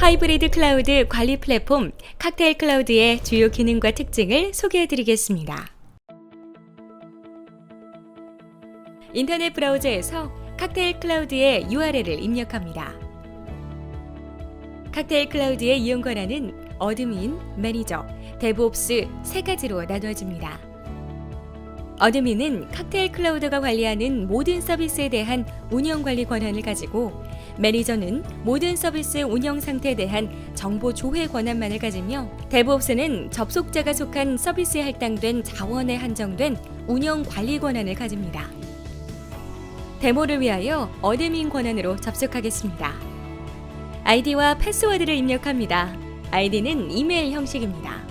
하이브리드 클라우드 관리 플랫폼 칵테일 클라우드의 주요 기능과 특징을 소개해드리겠습니다. 인터넷 브라우저에서 칵테일 클라우드의 URL을 입력합니다. 칵테일 클라우드의 이용 권한은 어드민, 매니저, 데브옵스 세 가지로 나누어집니다. 어드민은 칵테일 클라우드가 관리하는 모든 서비스에 대한 운영 관리 권한을 가지고, 매니저는 모든 서비스 운영 상태에 대한 정보 조회 권한만을 가지며, 데브옵스는 접속자가 속한 서비스에 할당된 자원에 한정된 운영 관리 권한을 가집니다. 데모를 위하여 어드민 권한으로 접속하겠습니다. 아이디와 패스워드를 입력합니다. 아이디는 이메일 형식입니다.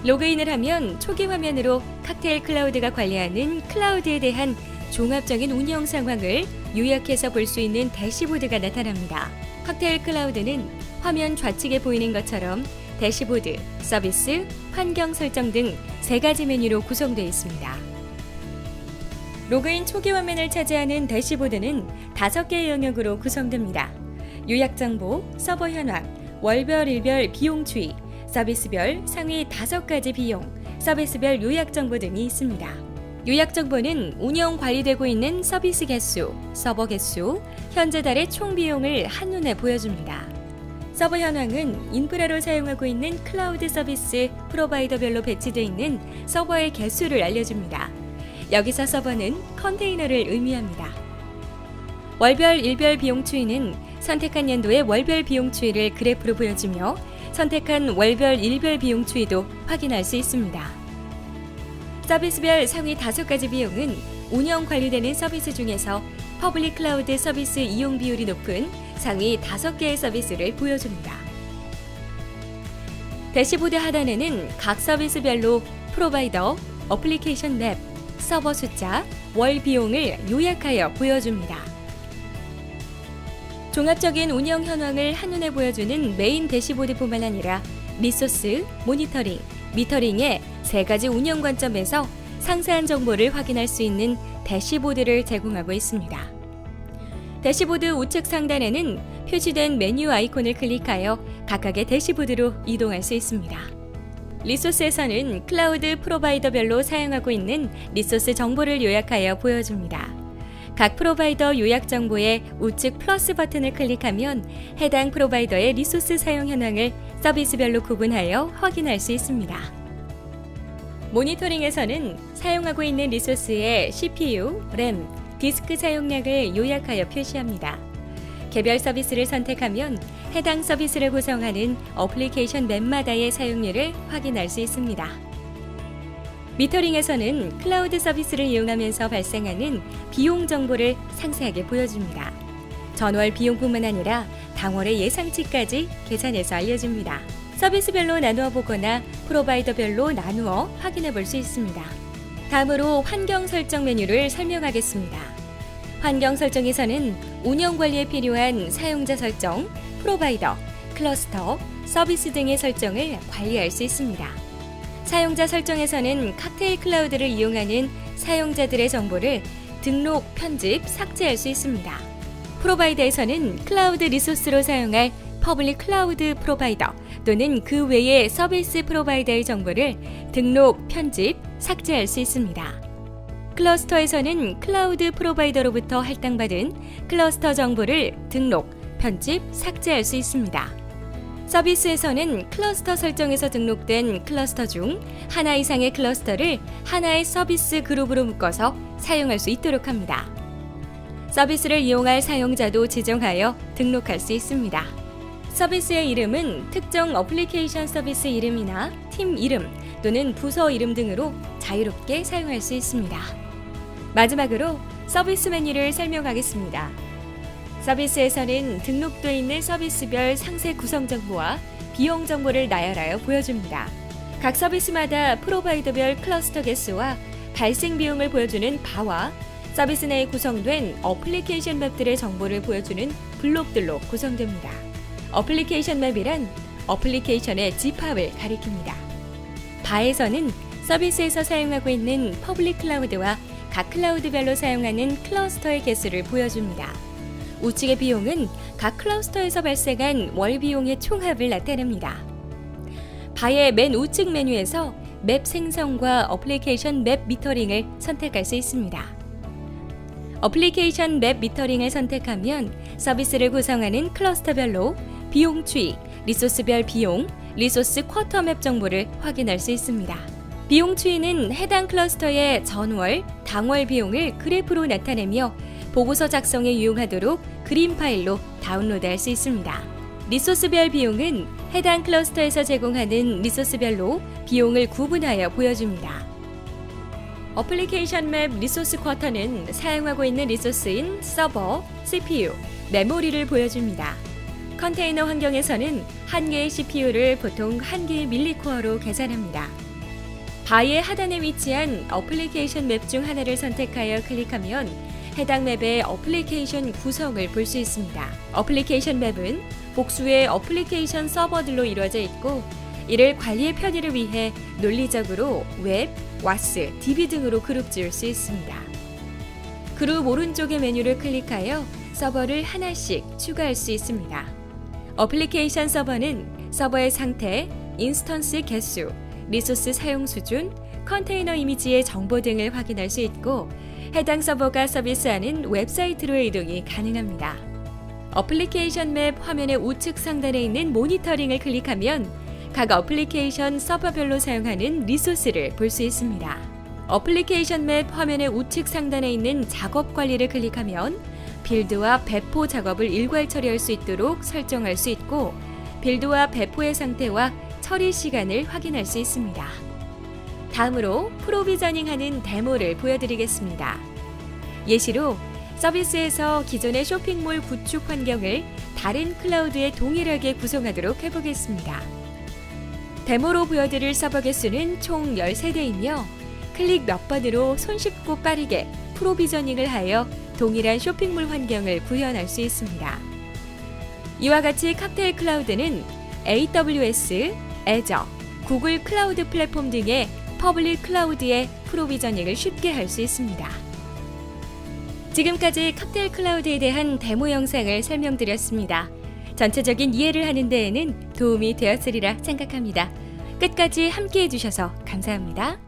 로그인을 하면 초기 화면으로 칵테일 클라우드가 관리하는 클라우드에 대한 종합적인 운영 상황을 요약해서 볼 수 있는 대시보드가 나타납니다. 칵테일 클라우드는 화면 좌측에 보이는 것처럼 대시보드, 서비스, 환경 설정 등 세 가지 메뉴로 구성되어 있습니다. 로그인 초기 화면을 차지하는 대시보드는 5개의 영역으로 구성됩니다. 요약 정보, 서버 현황, 월별, 일별 비용 추이, 서비스별 상위 5가지 비용, 서비스별 요약 정보 등이 있습니다. 요약 정보는 운영 관리되고 있는 서비스 개수, 서버 개수, 현재 달의 총 비용을 한눈에 보여줍니다. 서버 현황은 인프라로 사용하고 있는 클라우드 서비스 프로바이더별로 배치되어 있는 서버의 개수를 알려줍니다. 여기서 서버는 컨테이너를 의미합니다. 월별, 일별 비용 추이는 선택한 연도의 월별 비용 추이를 그래프로 보여주며, 선택한 월별, 일별 비용 추이도 확인할 수 있습니다. 서비스별 상위 5가지 비용은 운영 관리되는 서비스 중에서 퍼블릭 클라우드 서비스 이용 비율이 높은 상위 5개의 서비스를 보여줍니다. 대시보드 하단에는 각 서비스별로 프로바이더, 어플리케이션 맵, 서버 숫자, 월 비용을 요약하여 보여줍니다. 종합적인 운영 현황을 한눈에 보여주는 메인 대시보드뿐만 아니라 리소스, 모니터링, 미터링의 3가지 운영 관점에서 상세한 정보를 확인할 수 있는 대시보드를 제공하고 있습니다. 대시보드 우측 상단에는 표시된 메뉴 아이콘을 클릭하여 각각의 대시보드로 이동할 수 있습니다. 리소스에서는 클라우드 프로바이더별로 사용하고 있는 리소스 정보를 요약하여 보여줍니다. 각 프로바이더 요약 정보의 우측 플러스 버튼을 클릭하면 해당 프로바이더의 리소스 사용 현황을 서비스별로 구분하여 확인할 수 있습니다. 모니터링에서는 사용하고 있는 리소스의 CPU, 램, 디스크 사용량을 요약하여 표시합니다. 개별 서비스를 선택하면 해당 서비스를 구성하는 어플리케이션 맵마다의 사용률을 확인할 수 있습니다. 미터링에서는 클라우드 서비스를 이용하면서 발생하는 비용 정보를 상세하게 보여줍니다. 전월 비용뿐만 아니라 당월의 예상치까지 계산해서 알려줍니다. 서비스별로 나누어 보거나 프로바이더별로 나누어 확인해 볼 수 있습니다. 다음으로 환경 설정 메뉴를 설명하겠습니다. 환경 설정에서는 운영 관리에 필요한 사용자 설정, 프로바이더, 클러스터, 서비스 등의 설정을 관리할 수 있습니다. 사용자 설정에서는 칵테일 클라우드를 이용하는 사용자들의 정보를 등록, 편집, 삭제할 수 있습니다. 프로바이더에서는 클라우드 리소스로 사용할 퍼블릭 클라우드 프로바이더 또는 그 외의 서비스 프로바이더의 정보를 등록, 편집, 삭제할 수 있습니다. 클러스터에서는 클라우드 프로바이더로부터 할당받은 클러스터 정보를 등록, 편집, 삭제할 수 있습니다. 서비스에서는 클러스터 설정에서 등록된 클러스터 중 하나 이상의 클러스터를 하나의 서비스 그룹으로 묶어서 사용할 수 있도록 합니다. 서비스를 이용할 사용자도 지정하여 등록할 수 있습니다. 서비스의 이름은 특정 어플리케이션 서비스 이름이나 팀 이름 또는 부서 이름 등으로 자유롭게 사용할 수 있습니다. 마지막으로 서비스 메뉴를 설명하겠습니다. 서비스에서는 등록되어 있는 서비스별 상세 구성 정보와 비용 정보를 나열하여 보여줍니다. 각 서비스마다 프로바이더별 클러스터 개수와 발생 비용을 보여주는 바와 서비스 내에 구성된 어플리케이션 맵들의 정보를 보여주는 블록들로 구성됩니다. 어플리케이션 맵이란 어플리케이션의 집합을 가리킵니다. 바에서는 서비스에서 사용하고 있는 퍼블릭 클라우드와 각 클라우드별로 사용하는 클러스터의 개수를 보여줍니다. 우측의 비용은 각 클러스터에서 발생한 월 비용의 총합을 나타냅니다. 바의 맨 우측 메뉴에서 맵 생성과 어플리케이션 맵 미터링을 선택할 수 있습니다. 어플리케이션 맵 미터링을 선택하면 서비스를 구성하는 클러스터별로 비용 추이, 리소스별 비용, 리소스 쿼터 맵 정보를 확인할 수 있습니다. 비용 추이는 해당 클러스터의 전월, 당월 비용을 그래프로 나타내며 보고서 작성에 유용하도록 그림 파일로 다운로드할 수 있습니다. 리소스별 비용은 해당 클러스터에서 제공하는 리소스별로 비용을 구분하여 보여줍니다. 어플리케이션 맵 리소스 쿼터는 사용하고 있는 리소스인 서버, CPU, 메모리를 보여줍니다. 컨테이너 환경에서는 한 개의 CPU를 보통 한 개의 밀리코어로 계산합니다. 바의 하단에 위치한 어플리케이션 맵 중 하나를 선택하여 클릭하면 해당 맵의 어플리케이션 구성을 볼 수 있습니다. 어플리케이션 맵은 복수의 어플리케이션 서버들로 이루어져 있고 이를 관리의 편의를 위해 논리적으로 웹, 와스, DB 등으로 그룹 지을 수 있습니다. 그룹 오른쪽의 메뉴를 클릭하여 서버를 하나씩 추가할 수 있습니다. 어플리케이션 서버는 서버의 상태, 인스턴스 개수, 리소스 사용 수준, 컨테이너 이미지의 정보 등을 확인할 수 있고 해당 서버가 서비스하는 웹사이트로의 이동이 가능합니다. 어플리케이션 맵 화면의 우측 상단에 있는 모니터링을 클릭하면 각 어플리케이션 서버별로 사용하는 리소스를 볼 수 있습니다. 어플리케이션 맵 화면의 우측 상단에 있는 작업 관리를 클릭하면 빌드와 배포 작업을 일괄 처리할 수 있도록 설정할 수 있고 빌드와 배포의 상태와 처리 시간을 확인할 수 있습니다. 다음으로 프로비저닝하는 데모를 보여드리겠습니다. 예시로 서비스에서 기존의 쇼핑몰 구축 환경을 다른 클라우드에 동일하게 구성하도록 해보겠습니다. 데모로 보여드릴 서버 개수는 총 13대이며 클릭 몇 번으로 손쉽고 빠르게 프로비저닝을 하여 동일한 쇼핑몰 환경을 구현할 수 있습니다. 이와 같이 칵테일 클라우드는 AWS, 애저, 구글 클라우드 플랫폼 등의 퍼블릭 클라우드의 프로비저닝을 쉽게 할 수 있습니다. 지금까지 칵테일 클라우드에 대한 데모 영상을 설명드렸습니다. 전체적인 이해를 하는 데에는 도움이 되었으리라 생각합니다. 끝까지 함께 해주셔서 감사합니다.